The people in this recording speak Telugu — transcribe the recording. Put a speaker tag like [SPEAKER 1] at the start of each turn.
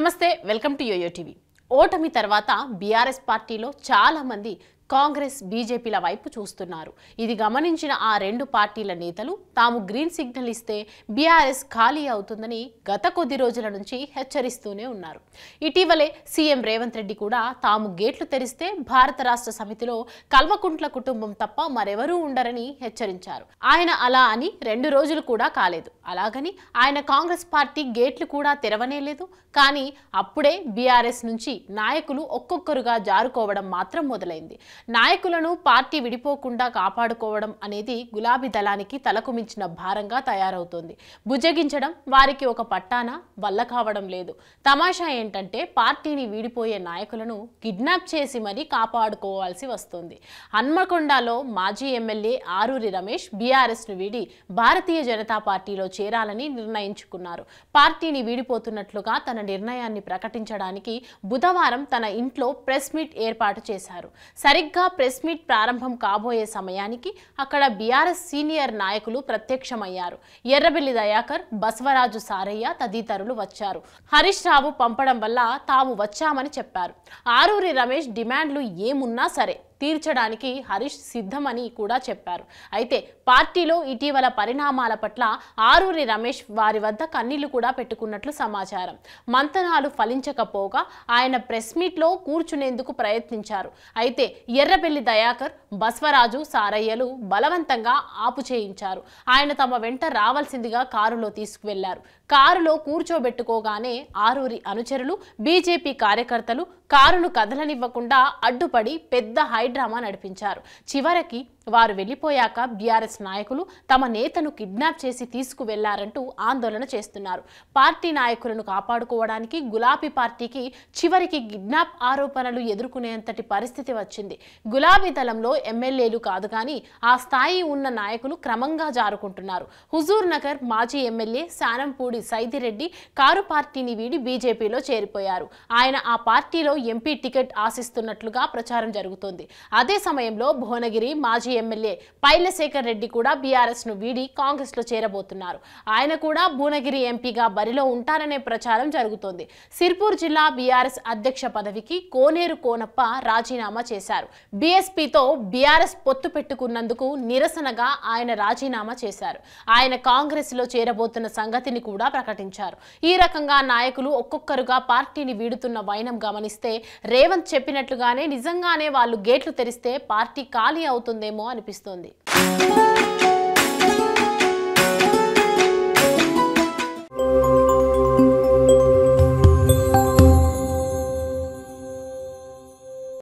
[SPEAKER 1] నమస్తే వెల్కమ్ టు యోయో టీవీ। ఓటమి తర్వాత బీఆర్ఎస్ పార్టీలో చాలా మంది కాంగ్రెస్ బీజేపీల వైపు చూస్తున్నారు। ఇది గమనించిన ఆ రెండు పార్టీల నేతలు తాము గ్రీన్ సిగ్నల్ ఇస్తే బీఆర్ఎస్ ఖాళీ అవుతుందని గత కొద్ది రోజుల నుంచి హెచ్చరిస్తూనే ఉన్నారు। ఇటీవలే సీఎం రేవంత్ రెడ్డి కూడా తాము గేట్లు తెరిస్తే భారత రాష్ట్ర సమితిలో కల్వకుంట్ల కుటుంబం తప్ప మరెవరూ ఉండరని హెచ్చరించారు। ఆయన అలా అని 2 రోజులు కూడా కాలేదు। అలాగని ఆయన కాంగ్రెస్ పార్టీ గేట్లు కూడా తెరవనేలేదు। కానీ అప్పుడే బీఆర్ఎస్ నుంచి నాయకులు ఒక్కొక్కరుగా జారుకోవడం మాత్రం మొదలైంది। నాయకులను పార్టీ విడిపోకుండా కాపాడుకోవడం అనేది గులాబీ దళానికి తలకు మించిన భారంగా తయారవుతోంది। బుజ్జగించడం వారికి ఒక పట్టాన వల్ల కావడం లేదు। తమాషా ఏంటంటే పార్టీని వీడిపోయే నాయకులను కిడ్నాప్ చేసి మరీ కాపాడుకోవాల్సి వస్తుంది। హన్మకొండలో మాజీ ఎమ్మెల్యే ఆరూరి రమేష్ బీఆర్ఎస్ ను వీడి భారతీయ జనతా పార్టీలో చేరాలని నిర్ణయించుకున్నారు। పార్టీని వీడిపోతున్నట్లుగా తన నిర్ణయాన్ని ప్రకటించడానికి బుధవారం తన ఇంట్లో ప్రెస్ మీట్ ఏర్పాటు చేశారు। సరిగ్గా ప్రెస్ మీట్ ప్రారంభం కాబోయే సమయానికి అక్కడ బీఆర్ఎస్ సీనియర్ నాయకులు ప్రత్యక్షమయ్యారు। ఎర్రబెల్లి దయాకర్, బసవరాజు సారయ్య తదితరులు వచ్చారు। హరీష్ రావు పంపడం వల్ల తాము వచ్చామని చెప్పారు। ఆరూరి రమేష్ డిమాండ్లు ఏమున్నా సరే తీర్చడానికి హరీష్ సిద్ధమని కూడా చెప్పారు। అయితే పార్టీలో ఇటీవల పరిణామాల పట్ల ఆరూరి రమేష్ వారి వద్ద కన్నీళ్లు కూడా పెట్టుకున్నట్లు సమాచారం। మంతనాలు ఫలించకపోగా ఆయన ప్రెస్ మీట్లో కూర్చునేందుకు ప్రయత్నించారు। అయితే ఎర్రబెల్లి దయాకర్, బసవరాజు సారయ్యలు బలవంతంగా ఆపు చేయించారు। ఆయన తమ వెంట రావాల్సిందిగా కారులో తీసుకువెళ్లారు। కారులో కూర్చోబెట్టుకోగానే ఆరూరి అనుచరులు, బీజేపీ కార్యకర్తలు కారును కదలనివ్వకుండా అడ్డుపడి పెద్ద హైడ్రామా నడిపించారు। చివరికి వారు వెళ్లిపోయాక బీఆర్ఎస్ నాయకులు తమ నేతను కిడ్నాప్ చేసి తీసుకువెళ్లారంటూ ఆందోళన చేస్తున్నారు। పార్టీ నాయకులను కాపాడుకోవడానికి గులాబీ పార్టీకి చివరికి కిడ్నాప్ ఆరోపణలు ఎదుర్కొనేంతటి పరిస్థితి వచ్చింది। గులాబీ దళంలో ఎమ్మెల్యేలు కాదు కానీ ఆ స్థాయి ఉన్న నాయకులు క్రమంగా జారుకుంటున్నారు। హుజూర్ నగర్ మాజీ ఎమ్మెల్యే శానంపూడి సైదిరెడ్డి కారు పార్టీని వీడి బీజేపీలో చేరిపోయారు। ఆయన ఆ పార్టీలో ఎంపీ టికెట్ ఆశిస్తున్నట్లుగా ప్రచారం జరుగుతోంది। అదే సమయంలో భువనగిరి మాజీ ఎమ్మెల్యే పైలశేఖర్ రెడ్డి కూడా బీఆర్ఎస్ ను వీడి కాంగ్రెస్ లో చేరబోతున్నారు। ఆయన కూడా భువనగిరి ఎంపీగా బరిలో ఉంటారనే ప్రచారం జరుగుతోంది। సిర్పూర్ జిల్లా బీఆర్ఎస్ అధ్యక్ష పదవికి కోనేరు కోనప్ప రాజీనామా చేశారు। బీఎస్పీతో బీఆర్ఎస్ పొత్తు పెట్టుకున్నందుకు నిరసనగా ఆయన రాజీనామా చేశారు। ఆయన కాంగ్రెస్ లో చేరబోతున్న సంగతిని కూడా ప్రకటించారు। ఈ రకంగా నాయకులు ఒక్కొక్కరుగా పార్టీని వీడుతున్న వైనం గమనిస్తే రేవంత్ చెప్పినట్లుగానే నిజంగానే వాళ్ళు గేట్లు తెరిస్తే పార్టీ ఖాళీ అవుతుందేమో అనిపిస్తోంది।